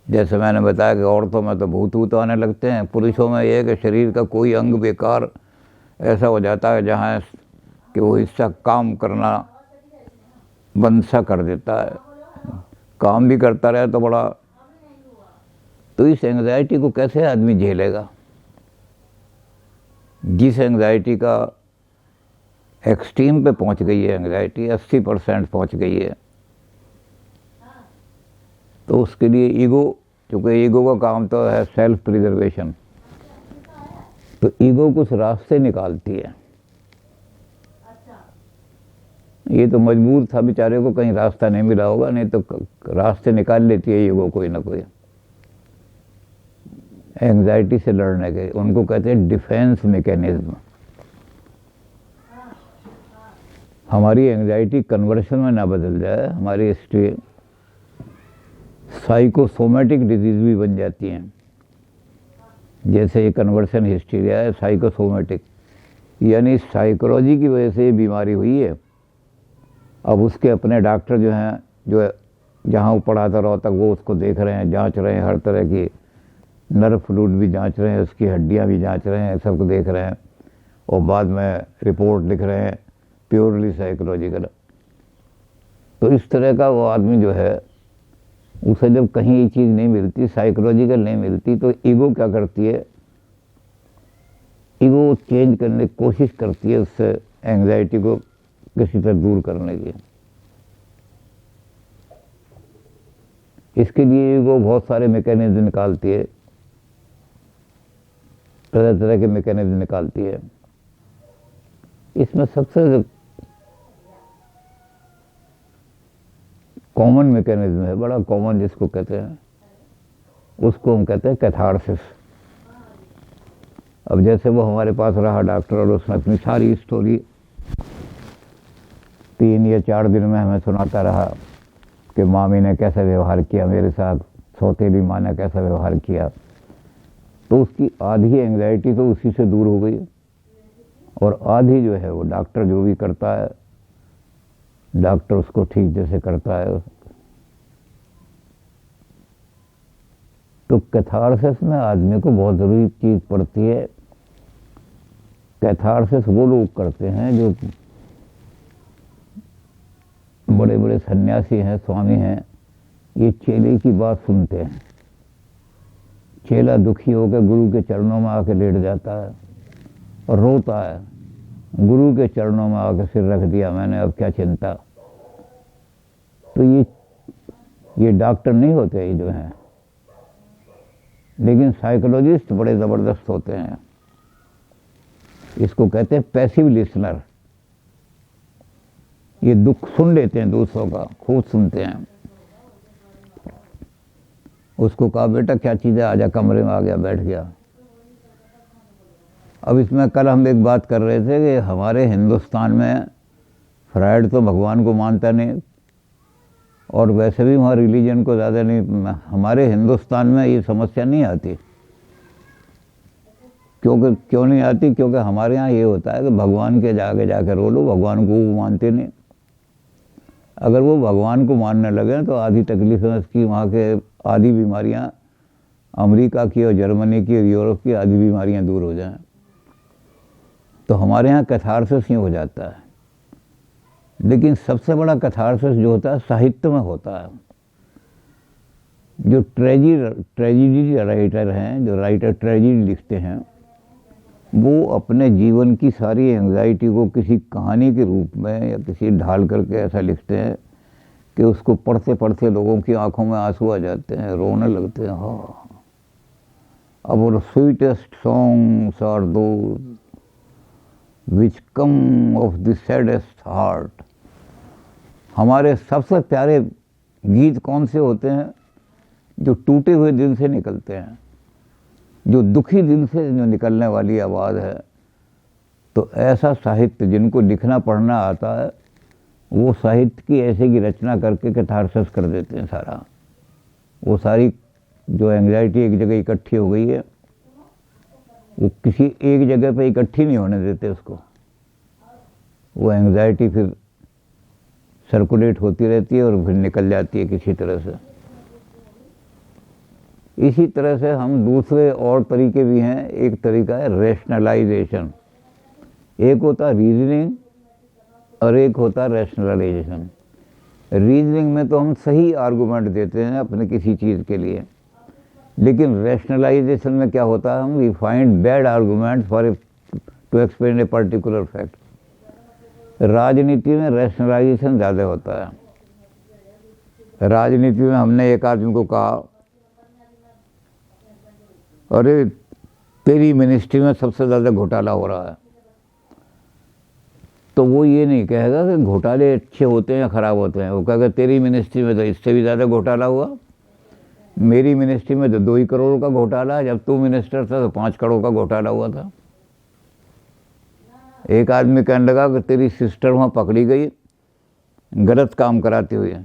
जैसे मैंने बताया कि औरतों में तो भूत भूत आने लगते हैं, पुरुषों में ये है कि शरीर का कोई अंग बेकार ऐसा हो जाता है जहाँ कि वो हिस्सा काम करना बंद सा कर देता है, काम भी करता रहे तो बड़ा। तो इस एंग्जाइटी को कैसे आदमी झेलेगा? जिस एंग्जाइटी का एक्सट्रीम पे पहुंच गई है, एंग्जाइटी 80% पहुंच गई है, तो उसके लिए ईगो, क्योंकि ईगो का काम तो है सेल्फ प्रिजर्वेशन, तो ईगो कुछ रास्ते निकालती है। ये तो मजबूर था बेचारे को, कहीं रास्ता नहीं मिला होगा, नहीं तो रास्ते निकाल लेती है ईगो कोई ना कोई एंग्जाइटी से लड़ने के। उनको कहते हैं डिफेंस मैकेनिज्म। हमारी एंग्जाइटी कन्वर्शन में ना बदल जाए, हमारी हिस्ट्री साइकोसोमेटिक डिजीज भी बन जाती हैं। जैसे ये कन्वर्शन हिस्टीरिया है साइकोसोमेटिक, यानी साइकोलॉजी की वजह से ये बीमारी हुई है। अब उसके अपने डॉक्टर जो हैं, जो जहाँ वो पढ़ाता रहो तक वो उसको देख रहे हैं, जांच रहे हैं, हर तरह की नर्व फ्लूइड भी जांच रहे हैं, उसकी हड्डियाँ भी जांच रहे हैं, सबको देख रहे हैं और बाद में रिपोर्ट लिख रहे हैं प्योरली साइकोलॉजिकल। तो इस तरह का वो आदमी जो है, उसे जब कहीं ये चीज़ नहीं मिलती, साइकोलॉजिकल नहीं मिलती, तो ईगो क्या करती है, ईगो चेंज करने की कोशिश करती है, उससे एंग्जाइटी को किसी तरह दूर करने की। इसके लिए ईगो बहुत सारे मैकेनिज्म निकालती है, तरह तरह के मैकेनिज्म निकालती है। इसमें सबसे कॉमन मैकेनिज्म है, बड़ा कॉमन जिसको कहते हैं, उसको हम कहते हैं कैथारसिस। अब जैसे वो हमारे पास रहा डॉक्टर और उसने अपनी सारी स्टोरी 3 या 4 दिन में हमें सुनाता रहा कि मामी ने कैसा व्यवहार किया मेरे साथ, सौतेली माँ ने कैसा व्यवहार किया, तो उसकी आधी एंग्जाइटी तो उसी से दूर हो गई और आधी जो है वो डॉक्टर जो भी करता है, डॉक्टर उसको ठीक जैसे करता है। तो कैथारसिस में आदमी को बहुत ज़रूरी चीज़ पड़ती है। कैथारसिस वो लोग करते हैं जो बड़े बड़े सन्यासी हैं, स्वामी हैं, ये चेले की बात सुनते हैं। चेला दुखी होकर गुरु के चरणों में आके लेट जाता है और रोता है, गुरु के चरणों में आकर सिर रख दिया मैंने, अब क्या चिंता। तो ये डॉक्टर नहीं होते ये जो हैं, लेकिन साइकोलॉजिस्ट बड़े ज़बरदस्त होते हैं। इसको कहते हैं पैसिव लिसनर। ये दुख सुन लेते हैं दूसरों का, खूब सुनते हैं। उसको कहा बेटा क्या चीज़ है, आजा कमरे में, आ गया, बैठ गया। अब इसमें कल हम एक बात कर रहे थे कि हमारे हिंदुस्तान में फ्रायड तो भगवान को मानता नहीं और वैसे भी वहाँ रिलीजन को ज़्यादा नहीं। हमारे हिंदुस्तान में ये समस्या नहीं आती। क्यों नहीं आती? क्योंकि हमारे यहाँ ये होता है कि भगवान के आगे जाके रो लो, भगवान को वो मानते नहीं। अगर वो भगवान को मानने लगे तो आधी तकलीफें उसकी, वहाँ के आधी बीमारियाँ, अमेरिका की और जर्मनी की और यूरोप की आधी बीमारियाँ दूर हो जाएं। तो हमारे यहाँ कैथारसिस यूँ हो जाता है। लेकिन सबसे बड़ा कैथारसिस जो होता है साहित्य में होता है। जो ट्रेजिडी राइटर हैं, जो राइटर ट्रेजिडी लिखते हैं, वो अपने जीवन की सारी एंग्जाइटी को किसी कहानी के रूप में या किसी ढाल करके ऐसा लिखते हैं कि उसको पढ़ते पढ़ते लोगों की आंखों में आंसू आ जाते हैं, रोने लगते हैं। हाँ, अब वो sweetest songs are those which come of the saddest heart. हमारे सबसे प्यारे गीत कौन से होते हैं? जो टूटे हुए दिल से निकलते हैं, जो दुखी दिल से जो निकलने वाली आवाज़ है। तो ऐसा साहित्य जिनको लिखना पढ़ना आता है, वो साहित्य की ऐसे की रचना करके कैथारसिस कर देते हैं सारा। वो सारी जो एंग्जाइटी एक जगह इकट्ठी हो गई है, वो किसी एक जगह पे इकट्ठी नहीं होने देते उसको। वो एंग्जाइटी फिर सर्कुलेट होती रहती है और फिर निकल जाती है किसी तरह से। इसी तरह से हम दूसरे और तरीके भी हैं। एक तरीका है रैशनलाइजेशन, एक होता है रीजनिंग और एक होता है रैशनलाइजेशन। रीजनिंग में तो हम सही आर्गूमेंट देते हैं अपने किसी चीज़ के लिए, लेकिन रैशनलाइजेशन में क्या होता है, हम we find bad argument for to explain a particular fact. राजनीति में रैशनलाइजेशन ज़्यादा होता है। राजनीति में हमने एक आदमी को कहा, अरे तेरी मिनिस्ट्री में सबसे ज़्यादा घोटाला हो रहा है, तो वो ये नहीं कहेगा कि घोटाले अच्छे होते हैं या ख़राब होते हैं, वो कहेगा तेरी मिनिस्ट्री में तो इससे भी ज़्यादा घोटाला हुआ, मेरी मिनिस्ट्री में तो 2 ही करोड़ का घोटाला, जब तू मिनिस्टर था तो 5 करोड़ का घोटाला हुआ था। एक आदमी कहने लगा कि तेरी सिस्टर वहाँ पकड़ी गई गलत काम कराते हुए,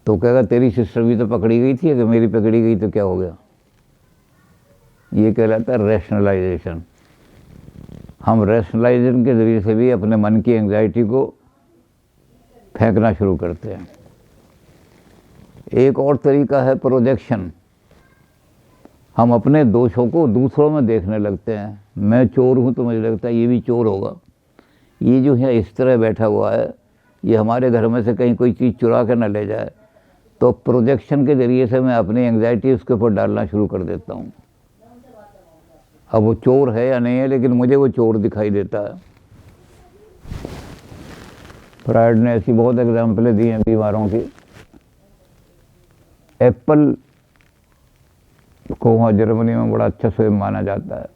तो कहेगा तेरी सिस्टर भी तो पकड़ी गई थी, अगर मेरी पकड़ी गई तो क्या हो गया। ये कहलाता है रैशनलाइजेशन। हम रैशनलाइजेशन के ज़रिए से भी अपने मन की एंग्जाइटी को फेंकना शुरू करते हैं। एक और तरीका है प्रोजेक्शन। हम अपने दोषों को दूसरों में देखने लगते हैं। मैं चोर हूँ तो मुझे लगता है ये भी चोर होगा, ये जो है इस तरह बैठा हुआ है, ये हमारे घर में से कहीं कोई चीज़ चुरा कर न ले जाए। तो प्रोजेक्शन के ज़रिए से मैं अपनी एंग्जाइटी उसके ऊपर डालना शुरू कर देता हूँ। अब वो चोर है या नहीं है, लेकिन मुझे वो चोर दिखाई देता है। फ्रायड ने ऐसी बहुत एग्जाम्पलें दी हैं बीमारों की। एप्पल को वहाँ जर्मनी में बड़ा अच्छा सेब माना जाता है,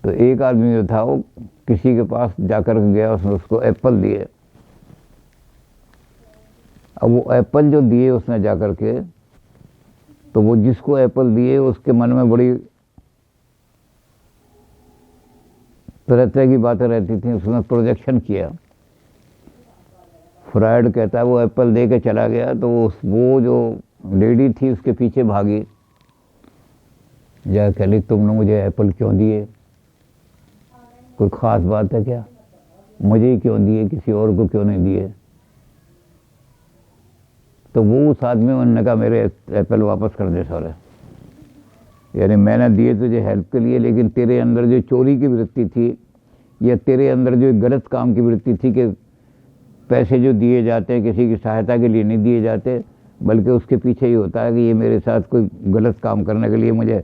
तो एक आदमी जो था वो किसी के पास जाकर गया, उसने उसको एप्पल दिए। अब वो एप्पल जो दिए उसने जाकर के, तो वो जिसको एप्पल दिए उसके मन में बड़ी तरह तरह की बातें रहती थी, उसने प्रोजेक्शन किया। फ्रायड कहता है वो एप्पल दे के चला गया, तो वो जो लेडी थी उसके पीछे भागी, जा कहली तुमने मुझे एप्पल क्यों दिए, कोई ख़ास बात है क्या, मुझे ही क्यों दिए, किसी और को क्यों नहीं दिए। तो वो उस आदमी ने कहा मेरे एप्पल वापस कर दे सारे, यानी मैंने दिए तुझे हेल्प के लिए, लेकिन तेरे अंदर जो चोरी की वृत्ति थी या तेरे अंदर जो गलत काम की वृत्ति थी कि पैसे जो दिए जाते हैं किसी की सहायता के लिए नहीं दिए जाते, बल्कि उसके पीछे ही होता है कि ये मेरे साथ कोई गलत काम करने के लिए मुझे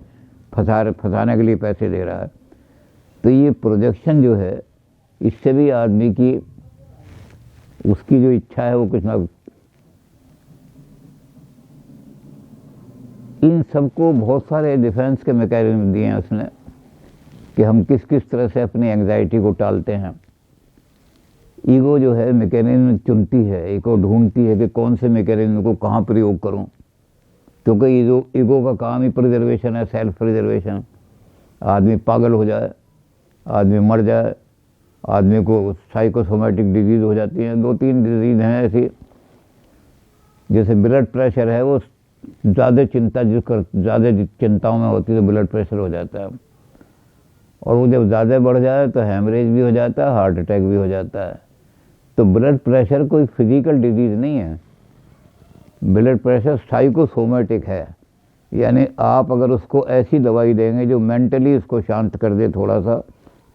फंसाने के लिए पैसे दे रहा है। तो ये प्रोजेक्शन जो है, इससे भी आदमी की उसकी जो इच्छा है वो कुछ ना, इन सबको बहुत सारे डिफेंस के मैकेनिज्म दिए हैं उसने कि हम किस किस तरह से अपनी एंग्जाइटी को टालते हैं। ईगो जो है मैकेनिज्म चुनती है, ईगो ढूंढती है कि कौन से मैकेनिज्म को कहाँ प्रयोग करूं, क्योंकि ईगो का काम ही प्रिजर्वेशन है, सेल्फ प्रिजर्वेशन। आदमी पागल हो जाए, आदमी मर जाए, आदमी को साइकोसोमेटिक डिजीज़ हो जाती हैं। 2-3 डिजीज़ हैं ऐसी, जैसे ब्लड प्रेशर है, वो ज़्यादा चिंताओं में होती है तो ब्लड प्रेशर हो जाता है, और वो जब ज़्यादा बढ़ जाए तो हैमरेज भी हो जाता है, हार्ट अटैक भी हो जाता है। तो ब्लड प्रेशर कोई फिजिकल डिजीज़ नहीं है, ब्लड प्रेशर साइकोसोमेटिक है। यानी आप अगर उसको ऐसी दवाई देंगे जो मेंटली उसको शांत कर दे थोड़ा सा,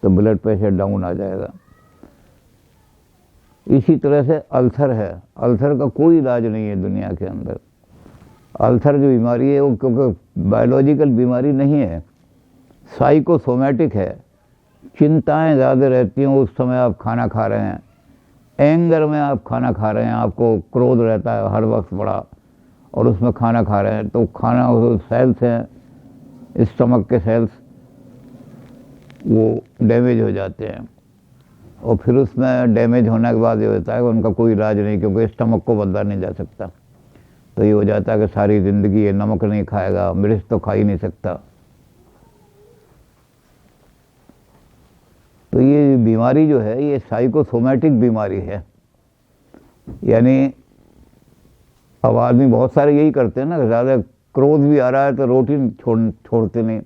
तो ब्लड प्रेशर डाउन आ जाएगा। इसी तरह से अल्सर है, अल्सर का कोई इलाज नहीं है दुनिया के अंदर। अल्सर जो बीमारी है वो क्योंकि बायोलॉजिकल बीमारी नहीं है, साइकोसोमेटिक है। चिंताएं ज़्यादा रहती हैं उस समय आप खाना खा रहे हैं, एंगर में आप खाना खा रहे हैं, आपको क्रोध रहता है हर वक्त बड़ा, और उसमें खाना खा रहे हैं, तो खाना सेल्स हैं, स्टमक के सेल्स वो डैमेज हो जाते हैं, और फिर उसमें डैमेज होने के बाद ये होता है कि उनका कोई इलाज नहीं, क्योंकि स्टमक को बदला नहीं जा सकता। तो ये हो जाता है कि सारी ज़िंदगी ये नमक नहीं खाएगा, मिर्च तो खा ही नहीं सकता। तो ये बीमारी जो है ये साइकोसोमेटिक बीमारी है। यानी अब आदमी बहुत सारे यही करते हैं ना, ज़्यादा क्रोध भी आ रहा है तो रोटी छोड़ते नहीं।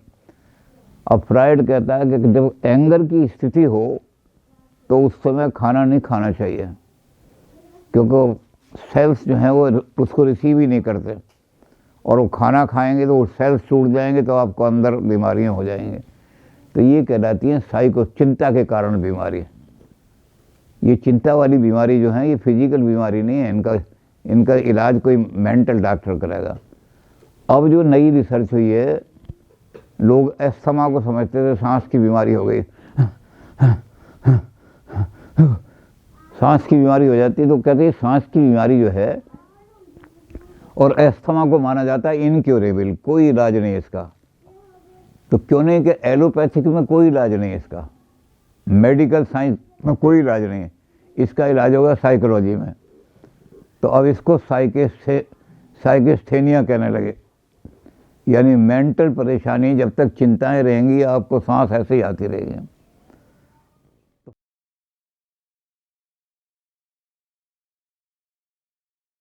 अब फ्रायड कहता है कि जब एंगर की स्थिति हो तो उस समय खाना नहीं खाना चाहिए, क्योंकि सेल्स जो हैं वो उसको रिसीव ही नहीं करते, और वो खाना खाएंगे तो वो सेल्स टूट जाएंगे, तो आपको अंदर बीमारियां हो जाएंगी। तो ये कहलाती हैं साइको, चिंता के कारण बीमारी। ये चिंता वाली बीमारी जो है ये फिजिकल बीमारी नहीं है, इनका इलाज कोई मेंटल डॉक्टर करेगा। अब जो नई रिसर्च हुई है, लोग अस्थमा को समझते थे सांस की बीमारी हो गई, सांस की बीमारी हो जाती है, तो कहते हैं सांस की बीमारी जो है और अस्थमा को माना जाता है इनक्योरेबल, कोई इलाज नहीं इसका। तो क्यों नहीं कि एलोपैथिक में कोई इलाज नहीं है इसका, मेडिकल साइंस में कोई इलाज नहीं है, इसका इलाज होगा साइकोलॉजी में। तो अब इसको साइकिस्थेनिया कहने लगे, यानी मेंटल परेशानी। जब तक चिंताएं रहेंगी आपको सांस ऐसे ही आती रहेगी।